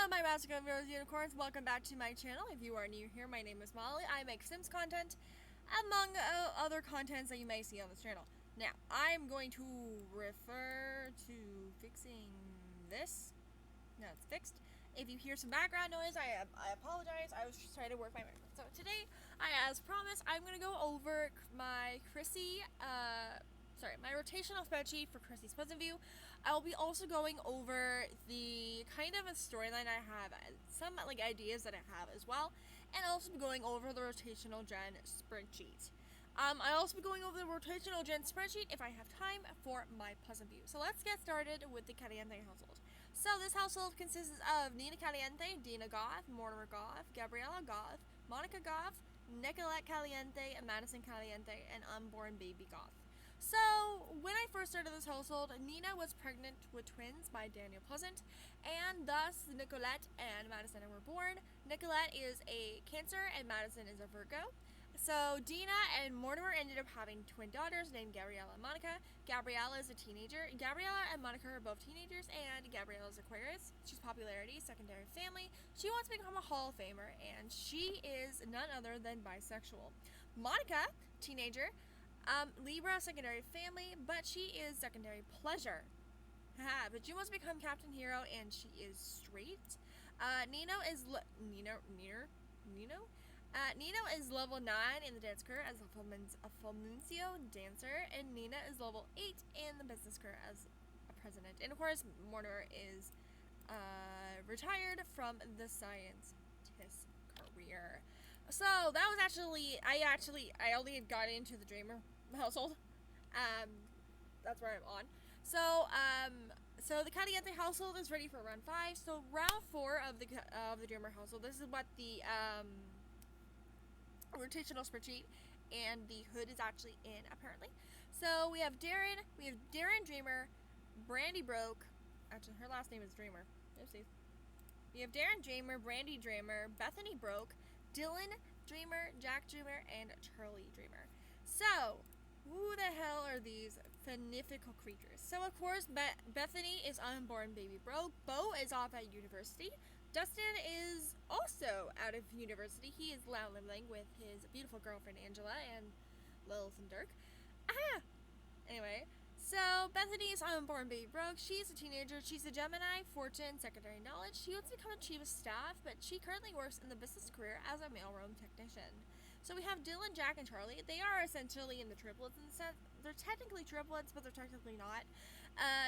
my Magic of Unicorns, welcome back to my channel. If you are new here, my name is Molly. I make Sims content, among other contents that you may see on this channel. Now, I'm going to refer to fixing this. Now it's fixed. If you hear some background noise, I apologize. I was just trying to work my microphone. So today, as promised, I'm going to go over my my rotational spreadsheet for Chrissy's Puzzle View. I'll be also going over the kind of a storyline I have, some ideas that I have as well, and I'll also be going over the rotational gen spreadsheet. I'll also be going over the rotational gen spreadsheet if I have time for my Puzzle View. So let's get started with the Caliente household. So this household consists of Nina Caliente, Dina Goth, Mortimer Goth, Gabriella Goth, Monica Goth, Nicolette Caliente, and Madison Caliente, and unborn baby Goth. So, when I first started this household, Nina was pregnant with twins by Daniel Pleasant, and thus Nicolette and Madison were born. Nicolette is a Cancer, and Madison is a Virgo. So, Dina and Mortimer ended up having twin daughters named Gabriella and Monica. Gabriella is a teenager. Gabriella and Monica are both teenagers, and Gabriella is Aquarius. She's popularity, secondary family. She wants to become a Hall of Famer, and she is none other than bisexual. Monica, teenager. Libra, secondary family, but she is secondary pleasure. But she wants to become Captain Hero, and she is straight. Nino is level 9 in the dance career as a Fulmincio dancer, and Nina is level 8 in the business career as a president. And of course, Mortimer is retired from the scientist career. So that was I only got into the Dreamer household. That's where I'm on. So the Caliente household is ready for round 5. So round 4 of the Dreamer household. This is what the rotational spreadsheet and the hood is actually in apparently. So we have Darren Dreamer, Brandy Broke. Actually, her last name is Dreamer. Oopsies. We have Darren Dreamer, Brandy Dreamer, Bethany Broke, Dylan Dreamer, Jack Dreamer, and Charlie Dreamer. So, who the hell are these finifical creatures? So, of course, Bethany is unborn baby Broke. Bo is off at university. Dustin is also out of university. He is now living with his beautiful girlfriend Angela and Lilith and Dirk. Anyway. So, Bethany is unborn baby Broke. She's a teenager. She's a Gemini, fortune, secondary knowledge. She wants to become a chief of staff, but she currently works in the business career as a mailroom technician. So we have Dylan, Jack, and Charlie. They are essentially in the triplets in the sense. They're technically triplets, but they're technically not.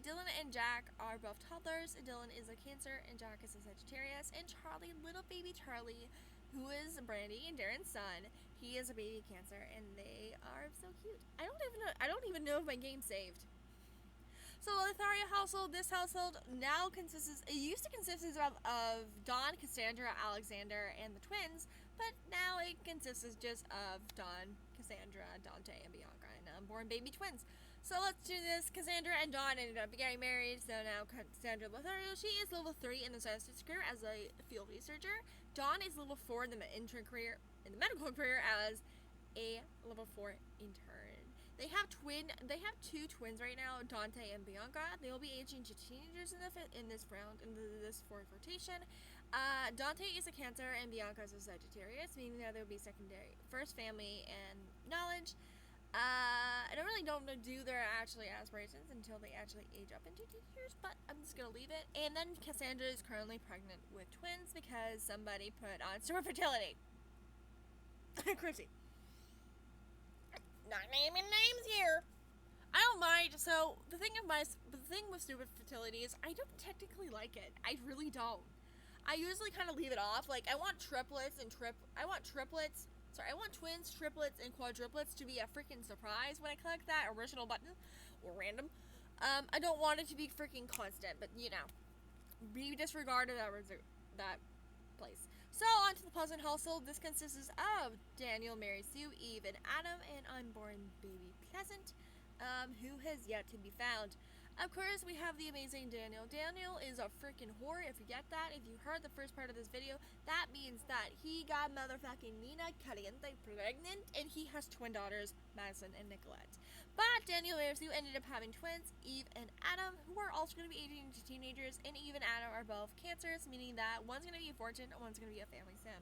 Dylan and Jack are both toddlers. Dylan is a Cancer, and Jack is a Sagittarius. And Charlie, little baby Charlie, who is Brandy and Darren's son, he is a baby Cancer, and they are so cute. I don't even know if my game saved. So the Lotharia household, this household now used to consist of Dawn, Cassandra, Alexander, and the twins, but now it consists just of Dawn, Cassandra, Dante, and Bianca, and unborn baby twins. So let's do this. Cassandra and Dawn ended up getting married, so now Cassandra Lothario, she is level 3 in the science career as a field researcher. Dawn is level 4 in the medical career as a level 4 intern. They have two twins right now, Dante and Bianca. They will be aging to teenagers in this fourth rotation. Dante is a Cancer and Bianca is a Sagittarius, meaning that they'll be first family and knowledge. I don't do their aspirations until they actually age up into teenagers, but I'm just gonna leave it. And then Cassandra is currently pregnant with twins because somebody put on super fertility. Chrissy. Not naming names here. I don't mind. So the thing with stupid fertility is I don't technically like it. I really don't. I usually kind of leave it off. Like I want twins, triplets, and quadruplets to be a freaking surprise when I click that original button or random. I don't want it to be freaking constant, but be disregarded that place. So on to the Pleasant household. This consists of Daniel, Mary Sue, Eve, and Adam, and unborn baby Pleasant, who has yet to be found. Of course, we have the amazing Daniel. Daniel is a freaking whore, if you get that. If you heard the first part of this video, that means that he got motherfucking Nina Caliente pregnant, and he has twin daughters, Madison and Nicolette. But Daniel Mersu ended up having twins, Eve and Adam, who are also going to be aging into teenagers, and Eve and Adam are both cancers, meaning that one's going to be a fortune and one's going to be a family sim.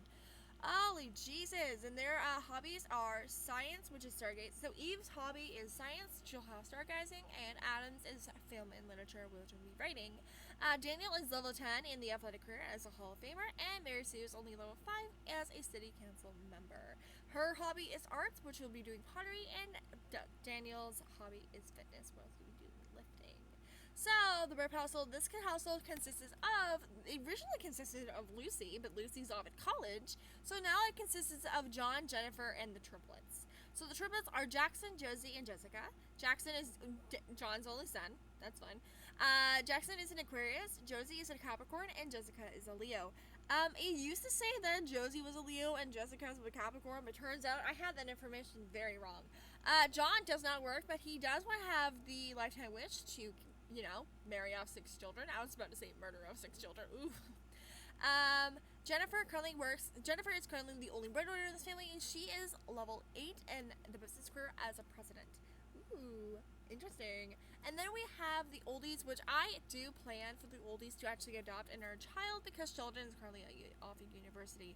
Holy Jesus! And their hobbies are science, which is Stargate. So Eve's hobby is science, she'll have stargazing, and Adam's is film and literature, which will be writing. Daniel is level 10 in the athletic career as a Hall of Famer, and Mary Sue is only level 5 as a city council member. Her hobby is arts, which will be doing pottery, and Daniel's hobby is fitness, where he'll be doing lifting. So, the Burp household, this household originally consisted of Lucy, but Lucy's off at college, so now it consists of John, Jennifer, and the triplets. So the triplets are Jackson, Josie, and Jessica. Jackson is John's only son, that's fun. Jackson is an Aquarius, Josie is a Capricorn, and Jessica is a Leo. It used to say that Josie was a Leo and Jessica was a Capricorn, but turns out I had that information very wrong. John does not work, but he does want to have the lifetime wish to, marry off 6 children. I was about to say murder off 6 children. Ooh. Jennifer is currently the only breadwinner in this family, and she is level 8 in the business career as a president. Ooh, interesting. And then we have the oldies, which I do plan for the oldies to actually adopt another child because Sheldon is currently off at university.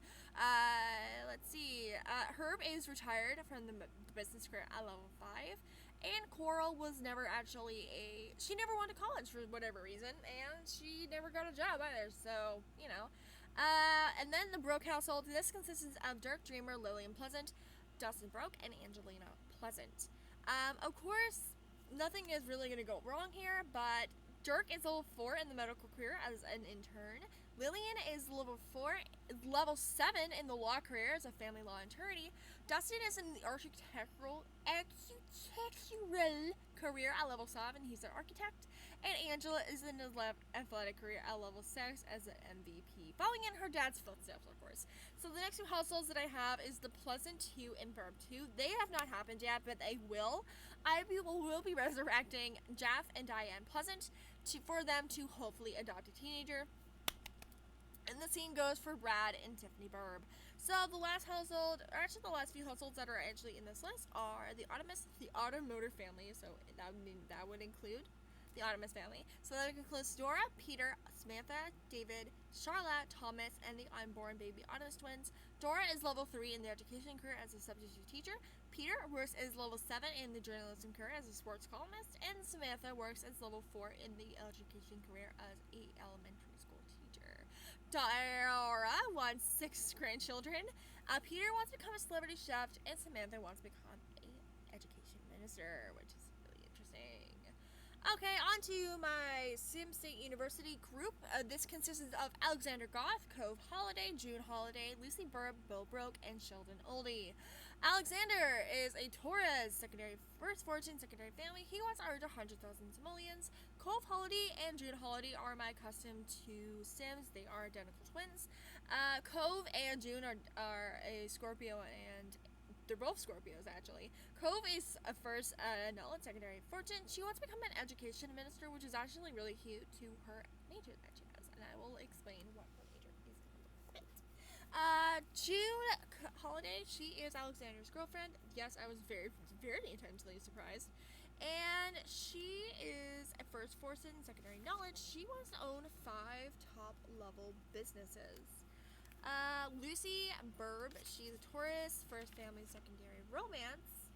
Let's see. Herb is retired from the business career at level 5. And Coral was never actually she never went to college for whatever reason, and she never got a job either, so, and then the Broke household, this consists of Dirk, Dreamer, Lillian Pleasant, Dustin Broke, and Angelina Pleasant. Of course, nothing is really going to go wrong here, but Dirk is level 4 in the medical career as an intern. Lillian is level 7 in the law career as a family law attorney. Dustin is in the architectural career at level 7. He's an architect. And Angela is in the athletic career at level 6 as an MVP, following in her dad's footsteps, of course. So the next 2 households that I have is the Pleasant 2 and Burb 2. They have not happened yet, but they will. I will be resurrecting Jeff and Diane Pleasant for them to hopefully adopt a teenager. And the same goes for Brad and Tiffany Burb. So the last household, or actually the last few households that are actually in this list are the Automotive family. So that would include the Automus family. So that includes Dora, Peter, Samantha, David, Charlotte, Thomas, and the unborn baby Automus twins. Dora is level 3 in the education career as a substitute teacher. Peter works as level 7 in the journalism career as a sports columnist, and Samantha works as level 4 in the education career as a elementary school teacher. Dora wants 6 grandchildren. Peter wants to become a celebrity chef, and Samantha wants to become an education minister, which is really interesting. Okay, on to my Sim State University group. This consists of Alexander Goth, Cove Holiday, June Holiday, Lucy Burb, Bill Broke, and Sheldon Oldie. Alexander is a Taurus, first fortune, secondary family. He wants to earn 100,000 simoleons. Cove Holiday and June Holiday are my custom 2 Sims. They are identical twins. Cove and June are a Scorpio, and they're both Scorpios, actually. Cove is a first null and secondary fortune. She wants to become an education minister, which is actually really cute to her major that she has, and I will explain what her major is in a bit. June Holiday, she is Alexander's girlfriend. Yes, I was very, very intentionally surprised. And she is a first fortune, secondary knowledge. She wants to own 5 top-level businesses. Lucy Burb, she's a Taurus, first family, secondary romance.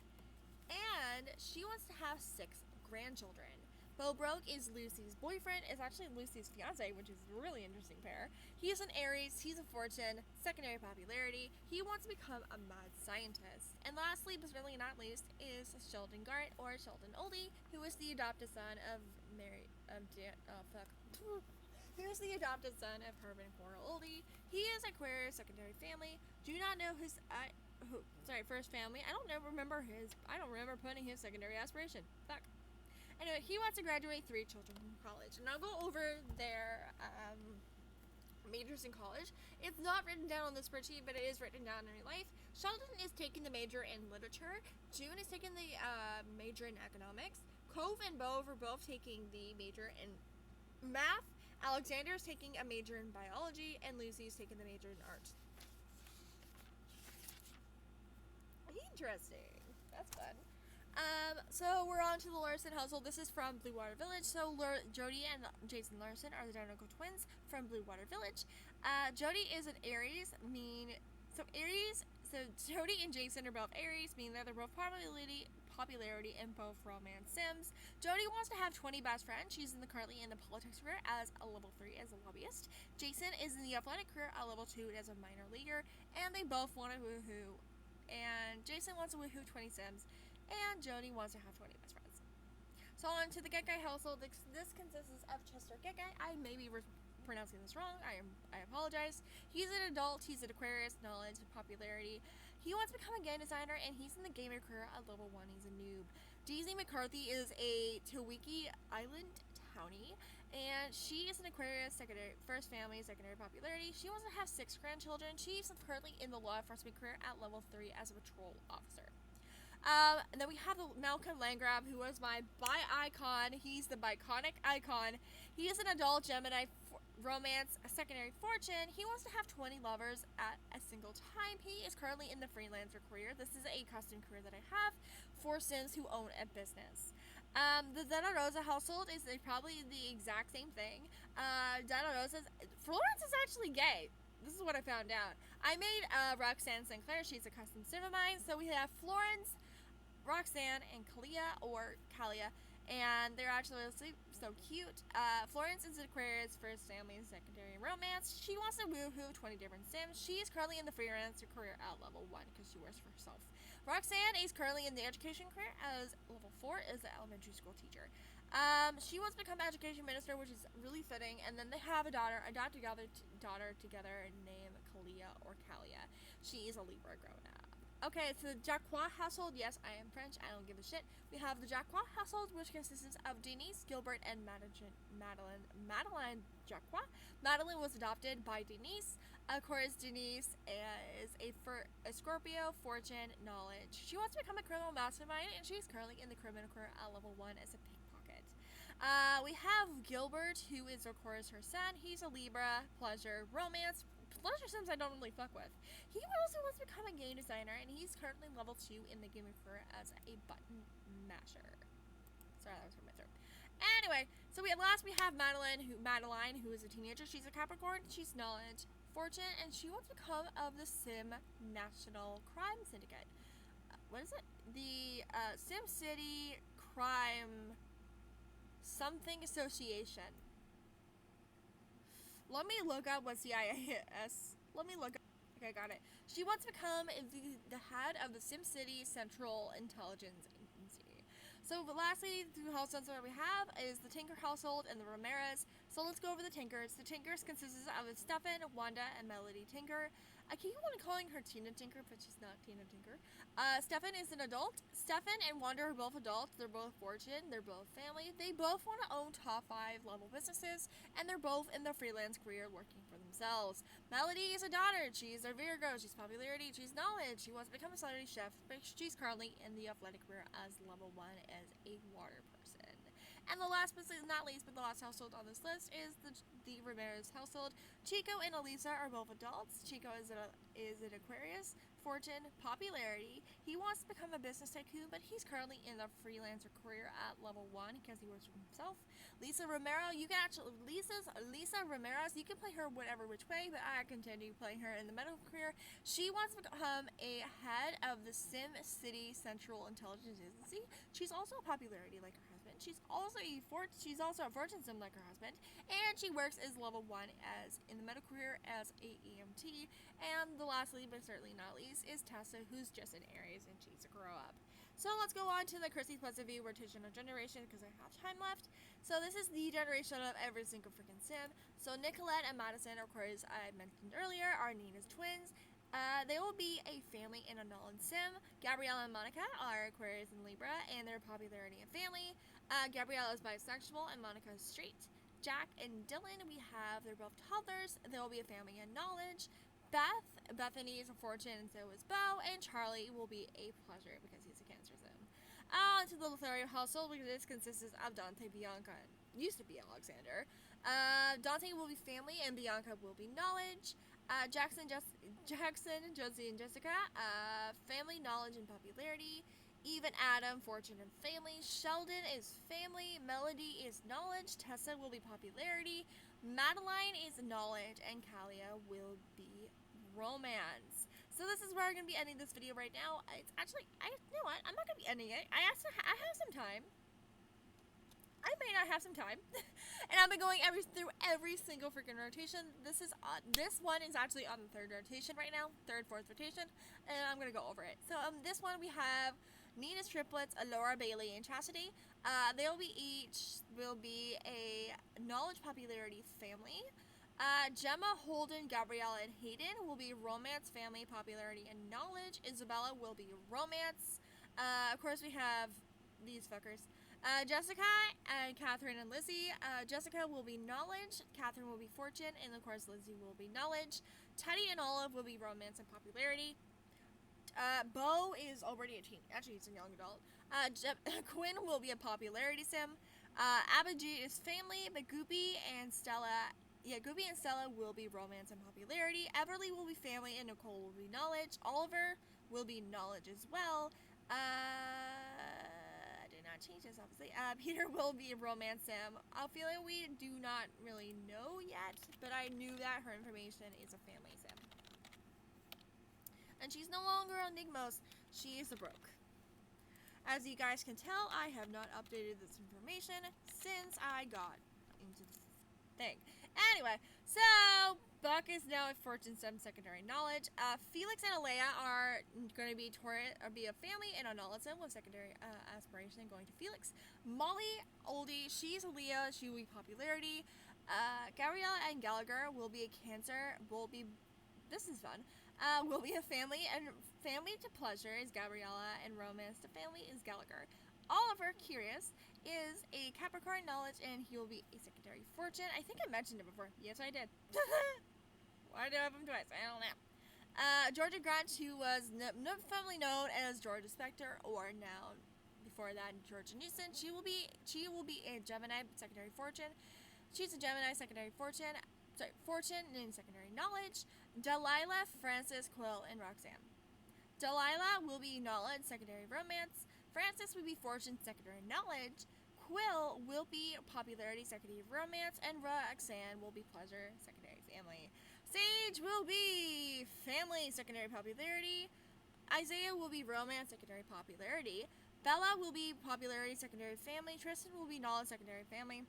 And she wants to have 6 grandchildren. Bo Broke is Lucy's boyfriend. It's actually Lucy's fiance, which is a really interesting pair. He is an Aries. He's a fortune, secondary popularity. He wants to become a mad scientist. And lastly, but certainly not least, is Sheldon Garrett, or Sheldon Oldie, who is the adopted son of Who is the adopted son of Herb and Coral Oldie. He is Aquarius, secondary family. Do not know his first family. I don't remember putting his secondary aspiration. Fuck. Anyway, he wants to graduate 3 children from college. And I'll go over their majors in college. It's not written down on the spreadsheet, but it is written down in real life. Sheldon is taking the major in literature. June is taking the major in economics. Cove and Bo are both taking the major in math. Alexander's taking a major in biology, and Lucy's taking the major in art. Interesting. That's fun. So we're on to the Larson household. This is from Blue Water Village. So Jody and Jason Larson are the identical twins from Blue Water Village. Jody is an Aries, So Jody and Jason are both Aries, meaning that they're both popularity in both romance sims. Jody wants to have 20 best friends. She's currently in the politics career as a level 3 as a lobbyist. Jason is in the athletic career at level 2 as a minor leaguer, and they both want to woohoo. And Jason wants to woohoo 20 sims, and Jody wants to have 20 best friends. So on to the Get Guy household. This consists of Chester Get Guy. I may be pronouncing this wrong. I apologize. He's an adult. He's an Aquarius, knowledge, and popularity. He wants to become a game designer, and he's in the gamer career at level 1. He's a noob. Daisy McCarthy is a Tawiki Island townie, and she is an Aquarius, first family, secondary popularity. She wants to have 6 grandchildren. She's currently in the law enforcement career at level 3 as a patrol officer. And then we have the Malcolm Landgrab, who was my bi-icon. He's the biconic icon. He is an adult Gemini romance, a secondary fortune. He wants to have 20 lovers at a single time. He is currently in the freelancer career. This is a custom career that I have for sims who own a business. The Dana Rosa household is probably the exact same thing. Dana Rosa's Florence is actually gay. This is what I found out. I made Roxanne Sinclair. She's a custom sim of mine. So we have Florence, Roxanne, and Kalia, and they're actually so cute. Florence is an Aquarius, first family, and secondary romance. She wants to woohoo 20 different sims. She is currently in the freelancer career at level 1 because she works for herself. Roxanne is currently in the education career as level 4 as an elementary school teacher. She wants to become education minister, which is really fitting. And then they have a daughter together named Kalia. She is a Libra grown up. Okay, so the Jacquois household. Yes, I am French. I don't give a shit. We have the Jacquois household, which consists of Denise, Gilbert, and Madeline Jacquois. Madeline was adopted by Denise. Of course, Denise is a Scorpio, fortune, knowledge. She wants to become a criminal mastermind, and she's currently in the criminal career at level 1 as a pickpocket. We have Gilbert, who is, of course, her son. He's a Libra, pleasure, romance. Pleasure sims I don't really fuck with. He also wants to become a game designer, and he's currently level 2 in the gaming career as a button masher. Sorry, that was from my throat. Anyway, so we have Madeline, who is a teenager. She's a Capricorn. She's knowledge, fortune, and she wants to become of the Sim National Crime Syndicate. What is it? The Sim City Crime something association. Let me look up what CIS. Let me look up. Okay, got it. She wants to become the head of the SimCity Central Intelligence Agency. So lastly, the households that we have is the Tinker household and the Ramirez. So let's go over the Tinkers. The Tinkers consists of Stefan, Wanda, and Melody Tinker. I keep on calling her Tina Tinker, but she's not Tina Tinker. Stefan is an adult. Stefan and Wanda are both adults. They're both fortune. They're both family. They both want to own top 5 level businesses, and they're both in the freelance career working for themselves. Melody is a daughter. She's a Virgo. She's popularity. She's knowledge. She wants to become a celebrity chef, but she's currently in the athletic career as level 1 as a water person. And the last but not least, but the last household on this list is the Romero's household. Chico and Elisa are both adults. Chico is an Aquarius, fortune, popularity. He wants to become a business tycoon, but he's currently in a freelancer career at level 1 because he works for himself. Lisa Romero, Lisa Ramirez, you can play her whatever which way, but I continue playing her in the medical career. She wants to become a head of the Sim City Central Intelligence Agency. She's also a popularity like her husband. She's also a fortune sim like her husband, and she works as level 1 as in the medical career as a EMT. And the lastly, but certainly not least, is Tessa, who's just an Aries and she's a grow up. So let's go on to the CHRISSY'S point of view rotation of generation because I have time left. So this is the generation of every single freaking sim. So Nicolette and Madison, of course, I mentioned earlier, are Nina's twins. They will be a family in a Nolan sim. Gabrielle and Monica are Aquarius and Libra, and their popularity and family. Gabrielle is bisexual and Monica is straight. Jack and Dylan, they're both toddlers. They will be a family in knowledge. Bethany is a fortune, and so is Bo. And Charlie will be a pleasure because he's a Cancer sim. To the Lothario household, because this consists of Dante, Bianca, and used to be Alexander. Dante will be family, and Bianca will be knowledge. Jackson, Josie, and Jessica, family, knowledge, and popularity. Even Adam, fortune, and family. Sheldon is family. Melody is knowledge. Tessa will be popularity. Madeline is knowledge, and Kalia will be romance. So this is where I'm going to be ending this video right now. It's actually, you know what? I'm not going to be ending it. I have some time. I may not have some time, and I've been going through every single freaking rotation. This one is actually on the third rotation right now, fourth rotation, and I'm gonna go over it. So this one we have Nina's triplets, Alora, Bailey, and Chastity. They will be a knowledge, popularity, family. Gemma, Holden, Gabriella, and Hayden will be romance, family, popularity, and knowledge. Isabella will be romance. Of course, we have these fuckers. Jessica and Catherine and Lizzie. Jessica will be knowledge, Catherine will be fortune, and of course Lizzie will be knowledge. Teddy and Olive will be romance and popularity. Bo is already a teen. Actually, he's a young adult. Quinn will be a popularity sim. Abhijit is family, but Goopy and Stella will be romance and popularity. Everly will be family, and Nicole will be knowledge. Oliver will be knowledge as well. Change this obviously. Peter will be a romance sim. Ophelia we do not really know yet, but I knew that her information is a family sim. And she's no longer on Nigmos, she is a broke. As you guys can tell, I have not updated this information since I got into the thing. Anyway, so Buck is now a fortune sim secondary knowledge. Felix and Alea are going to be a family and a knowledge sim with secondary aspiration going to Felix. Molly, oldie, she's a Leah, she will be popularity. Gabriella and Gallagher will be a cancer, this is fun, will be a family, and family to pleasure is Gabriella, and romance to family is Gallagher. Oliver, curious, is a Capricorn knowledge, and he will be a secondary fortune. I think I mentioned it before. Yes, I did. Why do I have him twice? I don't know. Georgia Grant, who was formerly known as Georgia Spector, or now, before that, Georgia Newsom. She will be a Gemini secondary fortune. She's a Gemini secondary fortune. Fortune and secondary knowledge. Delilah, Francis, Quill, and Roxanne. Delilah will be knowledge, secondary romance. Francis will be fortune, secondary knowledge. Quill will be popularity, secondary romance. And Roxanne will be pleasure, secondary family. Sage will be family, secondary popularity. Isaiah will be romance, secondary popularity. Bella will be popularity, secondary family. Tristan will be knowledge, secondary family.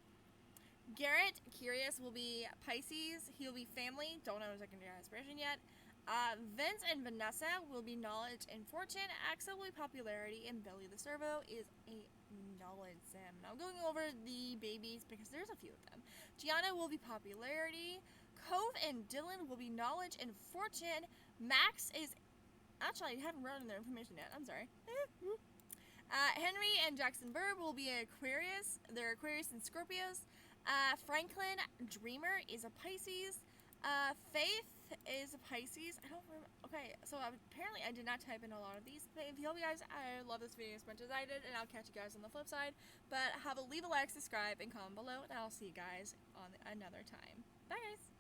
Garrett, curious, will be Pisces. He'll be family. Don't know secondary aspiration yet. Vince and Vanessa will be knowledge and fortune. Axel will be popularity, and Billy the Servo is a knowledge sim. Now I'm going over the babies because there's a few of them. Gianna will be popularity. Cove and Dylan will be knowledge and fortune. Max is, actually I haven't written their information yet. I'm sorry. Henry and Jackson Burr will be Aquarius. They're Aquarius and Scorpios. Franklin Dreamer is a Pisces. Faith is a Pisces. I don't remember. Okay, so apparently I did not type in a lot of these. But if you hope you guys, I love this video as much as I did, and I'll catch you guys on the flip side. But leave a like, subscribe, and comment below, and I'll see you guys on another time. Bye, guys.